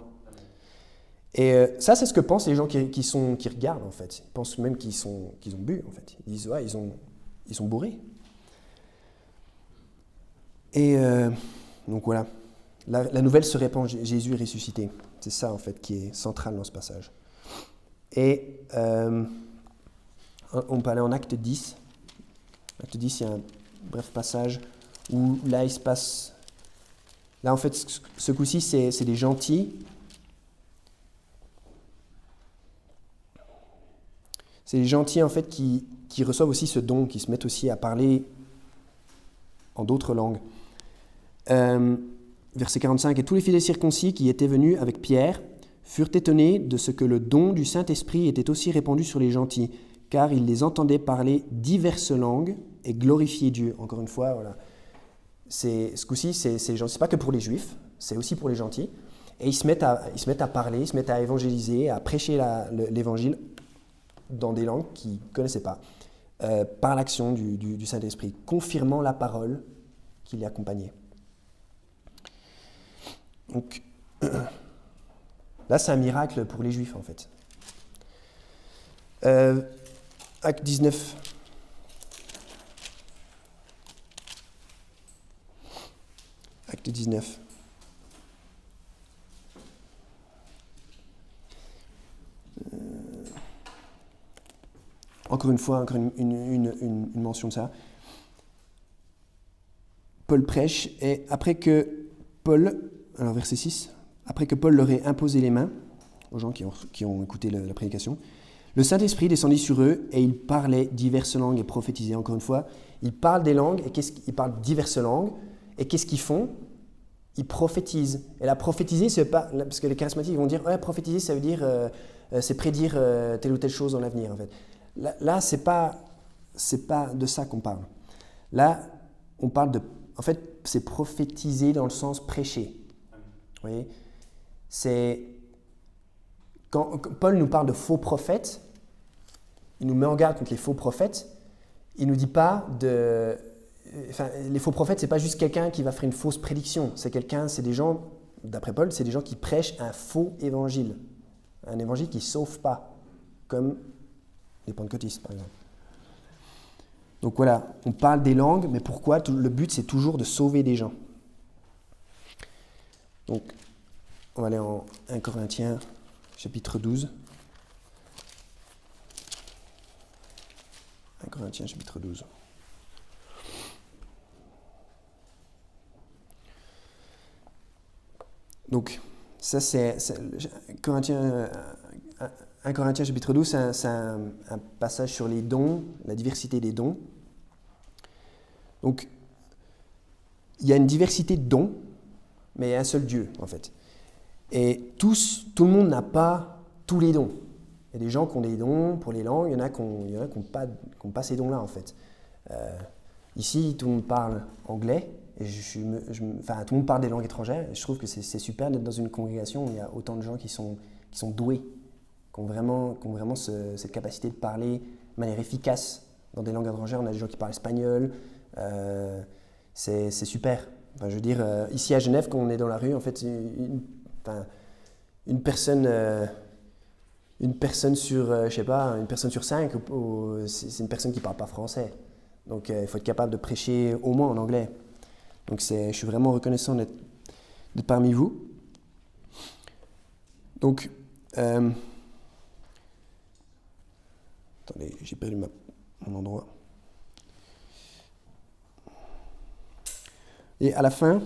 Et ça, c'est ce que pensent les gens qui regardent, en fait. Ils pensent même qu'ils ont bu, en fait. Ils disent, ouais, ils sont bourrés. Et donc voilà. La nouvelle se répand, Jésus est ressuscité. C'est ça, en fait, qui est central dans ce passage. Et on peut aller en Acte 10. Acte 10, il y a un bref passage où là, il se passe... Là, en fait, ce coup-ci, c'est des gentils. C'est les gentils en fait qui reçoivent aussi ce don, qui se mettent aussi à parler en d'autres langues. Verset 45, « Et tous les fidèles circoncis qui étaient venus avec Pierre furent étonnés de ce que le don du Saint-Esprit était aussi répandu sur les gentils, car ils les entendaient parler diverses langues et glorifier Dieu. » Encore une fois, voilà. Ce coup-ci, c'est pas que pour les Juifs, c'est aussi pour les gentils. Et ils se mettent à parler, ils se mettent à évangéliser, à prêcher l'Évangile dans des langues qu'ils ne connaissaient pas, par l'action du Saint-Esprit, confirmant la parole qui les accompagnait. Donc, là, c'est un miracle pour les Juifs, en fait. Acte 19. Acte 19. Encore une fois, encore une mention de ça. Paul prêche, et après que Paul, alors verset 6, après que Paul leur ait imposé les mains, aux gens qui ont écouté la prédication, le Saint-Esprit descendit sur eux, et ils parlaient diverses langues et prophétisaient. Encore une fois, ils parlent des langues, et ils parlent diverses langues, et qu'est-ce qu'ils font? Ils prophétisent. Et la prophétiser, c'est pas, parce que les charismatiques vont dire, ouais, prophétiser, ça veut dire, c'est prédire telle ou telle chose dans l'avenir, en fait. Là, c'est pas de ça qu'on parle. Là, on parle de... En fait, c'est prophétiser dans le sens prêcher. Vous voyez? Quand Paul nous parle de faux prophètes, il nous met en garde contre les faux prophètes. Il ne nous dit pas de... Enfin, les faux prophètes, ce n'est pas juste quelqu'un qui va faire une fausse prédiction. C'est des gens, d'après Paul, c'est des gens qui prêchent un faux évangile. Un évangile qui ne sauve pas, comme les pentecôtistes, par exemple. Donc voilà, on parle des langues, mais pourquoi? Le but, c'est toujours de sauver des gens. Donc, on va aller en 1 Corinthiens, chapitre 12. 1 Corinthiens, chapitre 12. Donc, ça c'est Corinthiens 1 Corinthiens chapitre 12, c'est un passage sur les dons, la diversité des dons. Donc, il y a une diversité de dons, mais il y a un seul Dieu, en fait. Et tout le monde n'a pas tous les dons. Il y a des gens qui ont des dons pour les langues, il y en a qui n'ont pas ces dons-là, en fait. Ici, tout le monde parle anglais, et tout le monde parle des langues étrangères, et je trouve que c'est super d'être dans une congrégation où il y a autant de gens qui sont doués, qui ont vraiment cette capacité de parler de manière efficace dans des langues étrangères. On a des gens qui parlent espagnol, c'est super. Enfin, je veux dire, ici à Genève, quand on est dans la rue, en fait, une personne sur, je sais pas, une personne sur 5, c'est une personne qui ne parle pas français. Donc, il faut être capable de prêcher au moins en anglais. Donc, je suis vraiment reconnaissant d'être parmi vous. Donc, attendez, j'ai perdu mon endroit. Et à la fin,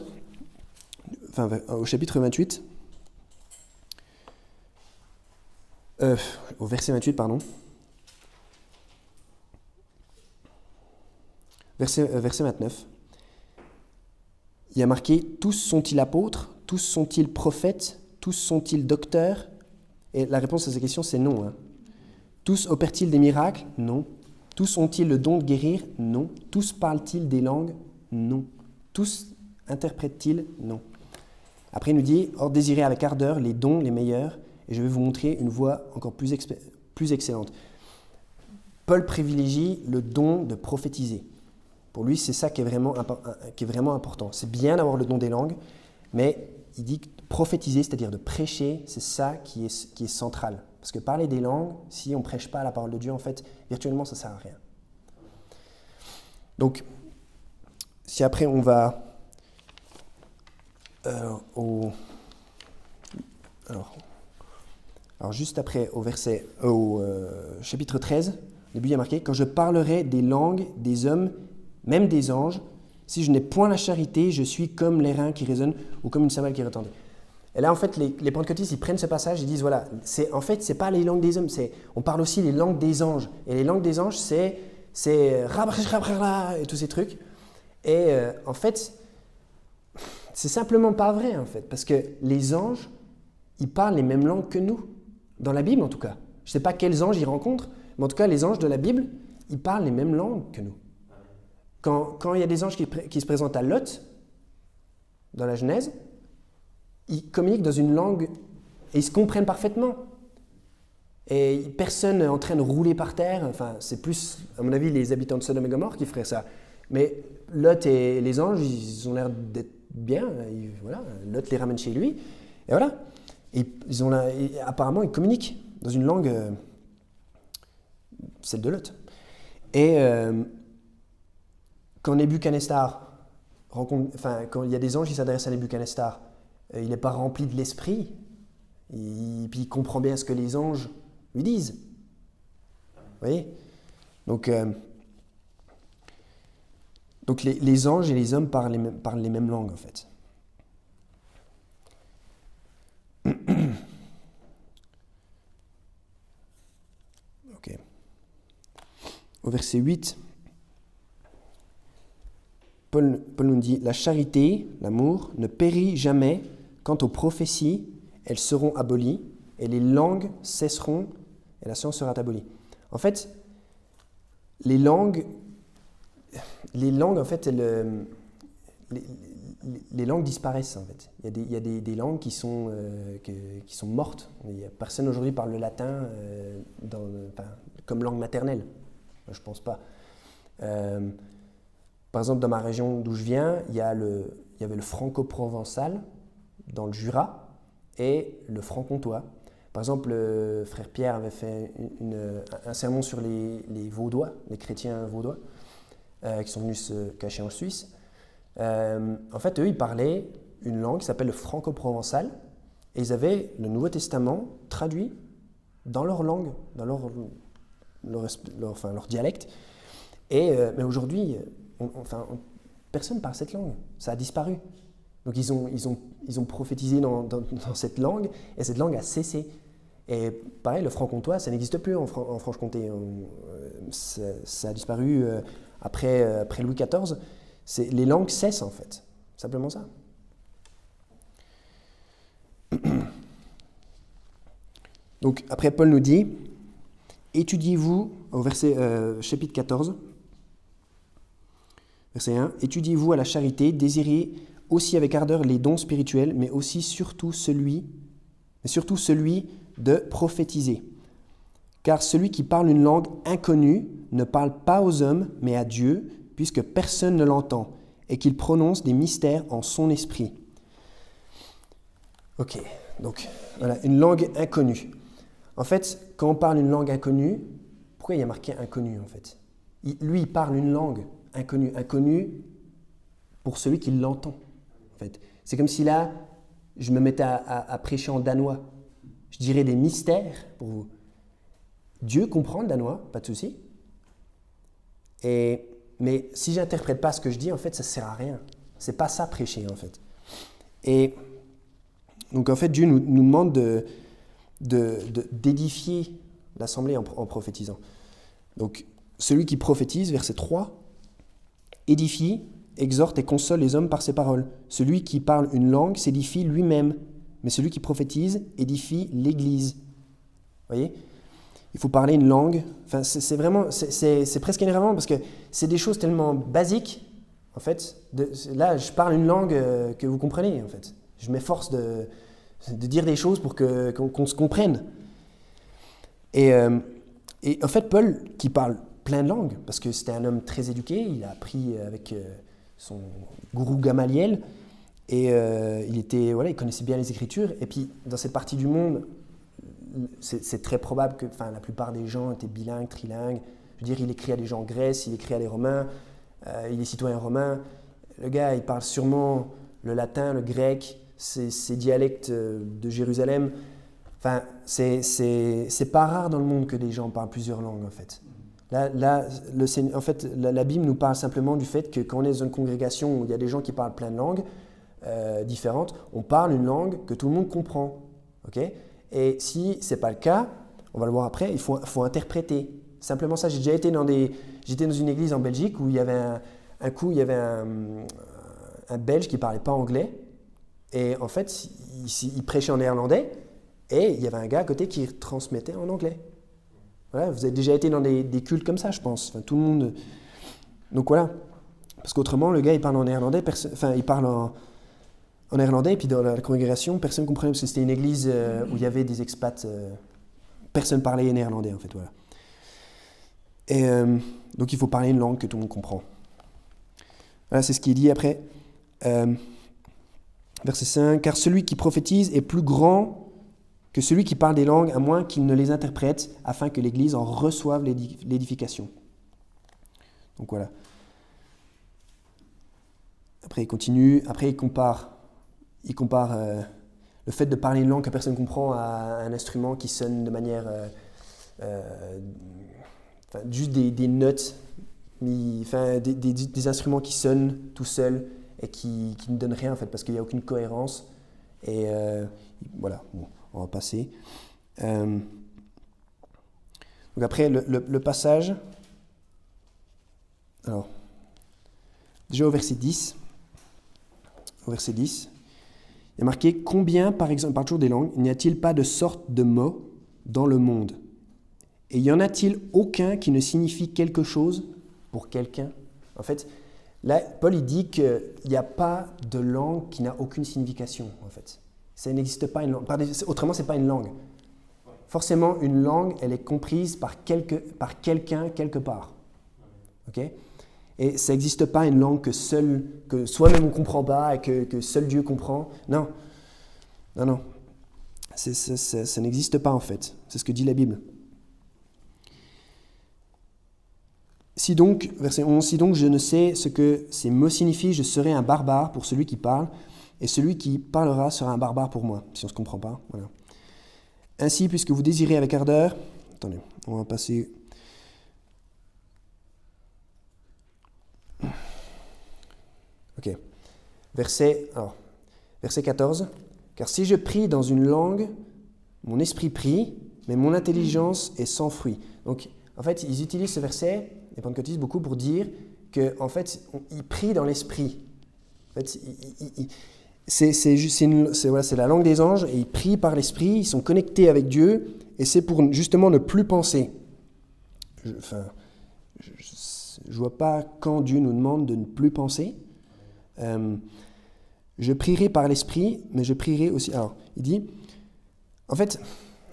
au chapitre 28, au verset 28, pardon, verset 29, il y a marqué « Tous sont-ils apôtres? Tous sont-ils prophètes? Tous sont-ils docteurs ?» Et la réponse à cette question, c'est non. Hein. Tous opèrent-ils des miracles? Non. Tous ont-ils le don de guérir? Non. Tous parlent-ils des langues? Non. Tous interprètent-ils? Non. Après, il nous dit « Or, désirez avec ardeur les dons les meilleurs, et je vais vous montrer une voie encore plus excellente. » Paul privilégie le don de prophétiser. Pour lui, c'est ça qui est vraiment important. C'est bien d'avoir le don des langues, mais il dit que prophétiser, c'est-à-dire de prêcher, c'est ça qui est central. Parce que parler des langues, si on ne prêche pas la parole de Dieu, en fait, virtuellement, ça ne sert à rien. Donc, si après on va alors juste après au chapitre 13, au début il y a marqué « Quand je parlerai des langues des hommes, même des anges, si je n'ai point la charité, je suis comme l'airain qui résonne ou comme une cymbale qui retentit. » Et là, en fait, les pentecôtistes, ils prennent ce passage, ils disent, voilà, en fait, ce n'est pas les langues des hommes, on parle aussi les langues des anges. Et les langues des anges, c'est et tous ces trucs. Et en fait, c'est simplement pas vrai, en fait, parce que les anges, ils parlent les mêmes langues que nous, dans la Bible en tout cas. Je ne sais pas quels anges ils rencontrent, mais en tout cas, les anges de la Bible, ils parlent les mêmes langues que nous. Quand il y a des anges qui se présentent à Lot, dans la Genèse, ils communiquent dans une langue et ils se comprennent parfaitement. Et personne n'est en train de rouler par terre. Enfin, c'est plus, à mon avis, les habitants de Sodome et Gomorrhe qui feraient ça. Mais Lot et les anges, ils ont l'air d'être bien. Voilà, Lot les ramène chez lui. Et voilà. Et apparemment, ils communiquent dans une langue, celle de Lot. Et quand Nebuchadnezzar quand il y a des anges qui s'adressent à Nebuchadnezzar, il n'est pas rempli de l'esprit, et puis il comprend bien ce que les anges lui disent. Vous voyez? Donc les anges et les hommes parlent les mêmes langues, en fait. Ok. Au verset 8, Paul nous dit « La charité, l'amour, ne périt jamais. Quant aux prophéties, elles seront abolies, et les langues cesseront, et la science sera abolie. » En fait, les langues en fait, les langues disparaissent, en fait. Il y a des langues qui sont mortes. Personne aujourd'hui parle le latin comme langue maternelle. Je ne pense pas. Par exemple, dans ma région d'où je viens, il y avait le franco-provençal dans le Jura et le franc-comtois. Par exemple, le frère Pierre avait fait un sermon sur les Vaudois, les chrétiens vaudois, qui sont venus se cacher en Suisse. En fait, eux, ils parlaient une langue qui s'appelle le franco-provençal et ils avaient le Nouveau Testament traduit dans leur langue, dans leur dialecte. Mais aujourd'hui, personne ne parle cette langue. Ça a disparu. Donc ils ont prophétisé dans cette langue et cette langue a cessé. Et pareil, le franc-comtois, ça n'existe plus en Franche-Comté. Ça a disparu après Louis XIV. Les langues cessent en fait. Simplement ça. Donc après, Paul nous dit, étudiez-vous, au chapitre 14, verset 1, étudiez-vous à la charité, désirez aussi avec ardeur les dons spirituels, mais surtout celui de prophétiser. Car celui qui parle une langue inconnue ne parle pas aux hommes, mais à Dieu, puisque personne ne l'entend, et qu'il prononce des mystères en son esprit. Ok, donc voilà, une langue inconnue. En fait, quand on parle une langue inconnue, pourquoi il y a marqué inconnu en fait? Lui, il parle une langue inconnue pour celui qui l'entend. En fait. C'est comme si là, je me mettais à prêcher en danois. Je dirais des mystères pour vous. Dieu comprend le danois, pas de souci. Mais si je n'interprète pas ce que je dis, en fait, ça ne sert à rien. C'est pas ça prêcher, en fait. Et donc, en fait, Dieu nous demande d'édifier l'assemblée en prophétisant. Donc, celui qui prophétise, verset 3, édifie, exhorte et console les hommes par ses paroles. Celui qui parle une langue s'édifie lui-même, mais celui qui prophétise édifie l'Église. Vous voyez ? Il faut parler une langue. Enfin, c'est presque énervant parce que c'est des choses tellement basiques. En fait, là, je parle une langue que vous comprenez. En fait, je m'efforce de dire des choses pour qu'on se comprenne. Et en fait, Paul, qui parle plein de langues, parce que c'était un homme très éduqué, il a appris avec son gourou Gamaliel, et il connaissait bien les Écritures. Et puis, dans cette partie du monde, c'est très probable que la plupart des gens étaient bilingues, trilingues. Je veux dire, il écrit à des gens en Grèce, il écrit à des Romains, il est citoyen romain. Le gars, il parle sûrement le latin, le grec, ces dialectes de Jérusalem. Enfin, c'est pas rare dans le monde que des gens parlent plusieurs langues, en fait. La Bible nous parle simplement du fait que quand on est dans une congrégation où il y a des gens qui parlent plein de langues différentes, on parle une langue que tout le monde comprend. Okay ? Et si ce n'est pas le cas, on va le voir après, il faut interpréter. Simplement ça, j'étais dans une église en Belgique où il y avait un Belge qui ne parlait pas anglais. Et en fait, il prêchait en néerlandais et il y avait un gars à côté qui transmettait en anglais. Voilà, vous avez déjà été dans des cultes comme ça, je pense. Enfin, tout le monde. Donc voilà. Parce qu'autrement, le gars, il parle en néerlandais, il parle en néerlandais, et puis dans la congrégation, personne ne comprenait, parce que c'était une église où il y avait des expats, personne parlait néerlandais, en fait, voilà. Et donc il faut parler une langue que tout le monde comprend. Voilà, c'est ce qu'il dit après. Verset 5, « Car celui qui prophétise est plus grand que celui qui parle des langues, à moins qu'il ne les interprète, afin que l'Église en reçoive l'édification. » Donc voilà. Après, il continue, il compare le fait de parler une langue que personne ne comprend à un instrument qui sonne de manière... juste des notes, des instruments qui sonnent tout seuls et qui ne donnent rien en fait, parce qu'il n'y a aucune cohérence. Et voilà, bon, on va passer. Donc après, le passage... Alors, déjà au verset 10... Au verset 10, il y a marqué « Combien, par exemple, par toujours des langues, n'y a-t-il pas de sorte de mots dans le monde? Et y en a-t-il aucun qui ne signifie quelque chose pour quelqu'un ?» En fait, là, Paul il dit qu'il n'y a pas de langue qui n'a aucune signification, en fait. Ça n'existe pas une langue. Autrement, ce n'est pas une langue. Forcément, une langue, elle est comprise par quelqu'un quelque part. Ok ? Et ça n'existe pas une langue que soi-même on ne comprend pas et que seul Dieu comprend. Non. Ça n'existe pas en fait. C'est ce que dit la Bible. Si donc, verset 11, « Si donc je ne sais ce que ces mots signifient, je serai un barbare pour celui qui parle, et celui qui parlera sera un barbare pour moi. » Si on ne se comprend pas, voilà. « Ainsi, puisque vous désirez avec ardeur... » Attendez, on va passer... Ok. Verset 14. « Car si je prie dans une langue, mon esprit prie, mais mon intelligence est sans fruit. Donc, en fait, ils utilisent ce verset, les pentecôtistes, beaucoup pour dire qu'en fait, ils prient dans l'esprit. En fait, c'est la langue des anges, et ils prient par l'esprit, ils sont connectés avec Dieu, et c'est pour justement ne plus penser. Je ne vois pas quand Dieu nous demande de ne plus penser. Je prierai par l'esprit, mais je prierai aussi... Alors, il dit, en fait,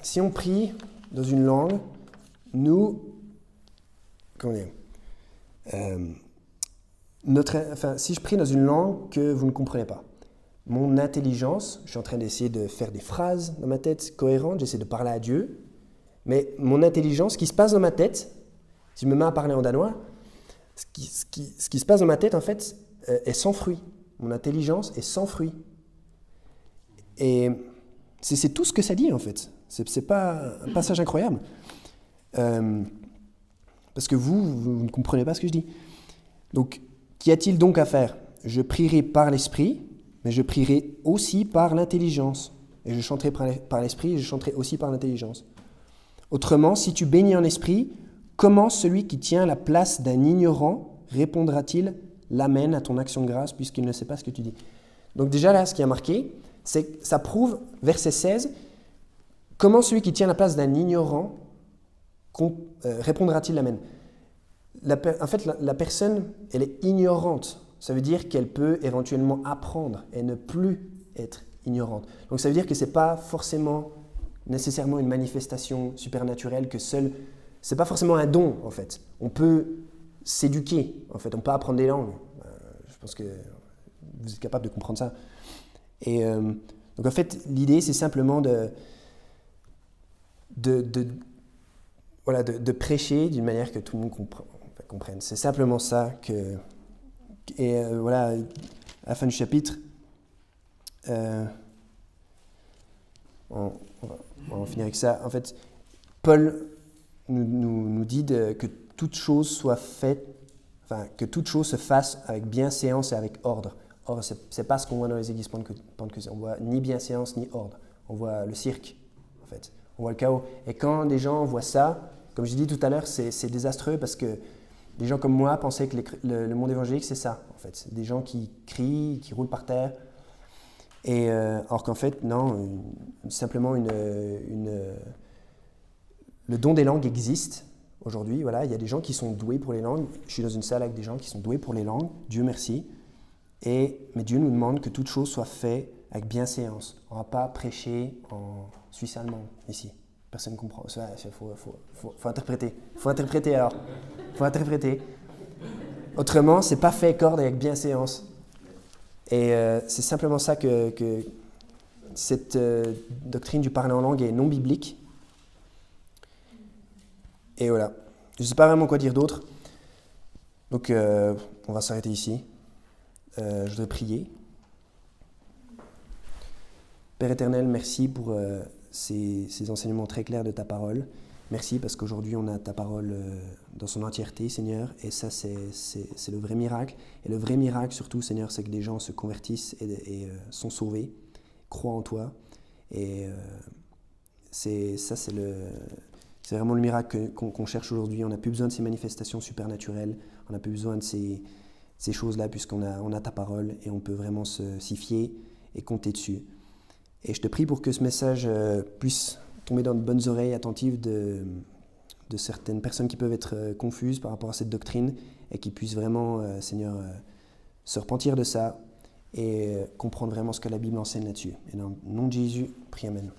si on prie dans une langue, si je prie dans une langue que vous ne comprenez pas, mon intelligence, je suis en train d'essayer de faire des phrases dans ma tête cohérentes, j'essaie de parler à Dieu, mais mon intelligence, ce qui se passe dans ma tête, si je me mets à parler en danois, ce qui se passe dans ma tête, en fait, est sans fruit. Mon intelligence est sans fruit. Et c'est tout ce que ça dit, en fait. C'est pas un passage incroyable. Parce que vous ne comprenez pas ce que je dis. Donc, qu'y a-t-il donc à faire? Je prierai par l'esprit, mais je prierai aussi par l'intelligence. Et je chanterai par l'esprit, et je chanterai aussi par l'intelligence. Autrement, si tu bénis en esprit, comment celui qui tient la place d'un ignorant répondra-t-il l'Amen à ton action de grâce puisqu'il ne sait pas ce que tu dis? Donc déjà là, ce qui a marqué, c'est que ça prouve, verset 16, comment celui qui tient la place d'un ignorant répondra-t-il l'Amen? En fait, la personne, elle est ignorante. Ça veut dire qu'elle peut éventuellement apprendre et ne plus être ignorante. Donc ça veut dire que ce n'est pas forcément nécessairement une manifestation supernaturelle, que seul... Ce n'est pas forcément un don, en fait. On peut s'éduquer, en fait. On peut apprendre des langues. Je pense que vous êtes capable de comprendre ça. Et donc, en fait, l'idée, c'est simplement de prêcher d'une manière que tout le monde comprenne. C'est simplement ça que... Et voilà, à la fin du chapitre, on va en finir avec ça. En fait, Paul nous dit que toute chose soit faite, que toute chose se fasse avec bienséance et avec ordre. Or, ce n'est pas ce qu'on voit dans les églises pentecôtistes. On voit ni bienséance ni ordre. On voit le cirque, en fait. On voit le chaos. Et quand des gens voient ça, comme je dit tout à l'heure, c'est désastreux parce que des gens comme moi pensaient que le monde évangélique, c'est ça, en fait. Des gens qui crient, qui roulent par terre. Et, alors qu'en fait, non, simplement le don des langues existe aujourd'hui. Voilà, il y a des gens qui sont doués pour les langues. Je suis dans une salle avec des gens qui sont doués pour les langues, Dieu merci. Mais Dieu nous demande que toute chose soit faite avec bienséance. On ne va pas prêcher en suisse allemand ici. Personne ne comprend. Il faut interpréter. Il faut interpréter alors. Il faut interpréter. Autrement, ce n'est pas fait corde avec bienséance. Et c'est simplement ça que cette doctrine du parler en langue est non biblique. Et voilà. Je ne sais pas vraiment quoi dire d'autre. Donc, on va s'arrêter ici. Je voudrais prier. Père éternel, merci pour ces enseignements très clairs de ta parole. Merci parce qu'aujourd'hui, on a ta parole dans son entièreté, Seigneur. Et ça, c'est le vrai miracle. Et le vrai miracle, surtout, Seigneur, c'est que des gens se convertissent et sont sauvés, croient en toi. Et c'est vraiment le miracle qu'on cherche aujourd'hui. On n'a plus besoin de ces manifestations supernaturelles. On n'a plus besoin de ces choses-là puisqu'on a ta parole et on peut vraiment s'y fier et compter dessus. Et je te prie pour que ce message puisse tomber dans de bonnes oreilles attentives de certaines personnes qui peuvent être confuses par rapport à cette doctrine et qui puissent vraiment, Seigneur, se repentir de ça et comprendre vraiment ce que la Bible enseigne là-dessus. Et dans le nom de Jésus, prie Amen.